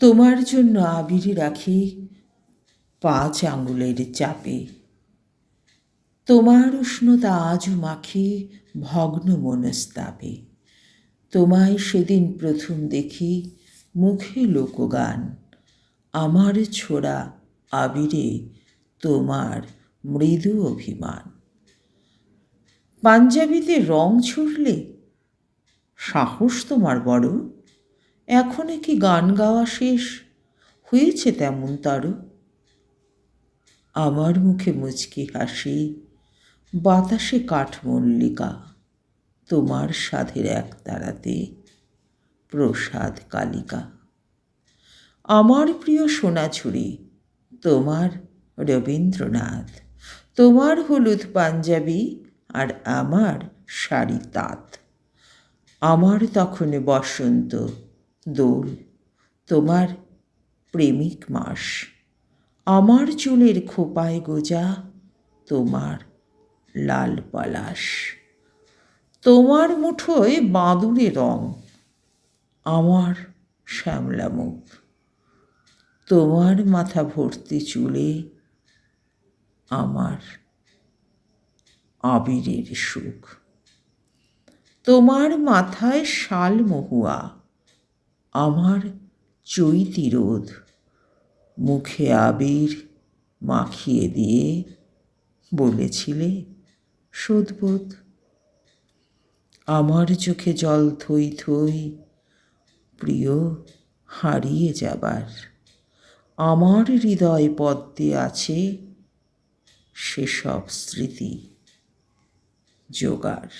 তোমার জন্য আবির রাখি 5 আঙুলের চাপে, তোমার উষ্ণতা আজও মাখি ভগ্ন মনস্তাপে। তোমায় সেদিন প্রথম দেখি মুখে লোকগান, আমার ছোড়া আবিরে তোমার মৃদু অভিমান। পাঞ্জাবিতে রং ছুড়লে সাহস তোমার বড়, এখনো কি গান গাওয়া শেষ হয়েছে তেমন তার? আমার মুখে মুচকি হাসি, বাতাসে কাঠমল্লিকা, তোমার সাধের একতারাতে প্রসাদ কালিকা। আমার প্রিয় সোনাঝুরি, তোমার রবীন্দ্রনাথ, তোমার হলুদ পাঞ্জাবি আর আমার শাড়ি তাঁত। আমার তখন বসন্ত দোল, তোমার প্রেমিক মাস, আমার চুলের খোপায় গোজা, তোমার লাল পলাশ। তোমার মুঠোয় বাঁদুরে রং, আমার শ্যামলা মুখ, তোমার মাথা ভর্তি চুলে আমার আবিরের সুখ। তোমার মাথায় শাল মহুয়া, আমার চৈতি রোদ, মুখে আবির মাখিয়ে দিয়ে বলেছিলে শোধবোধ। আমার চোখে জল থই থই, প্রিয় হারিয়ে যাবার, আমার হৃদয় পদ্মে আছে সেসব স্মৃতি জোগাড়।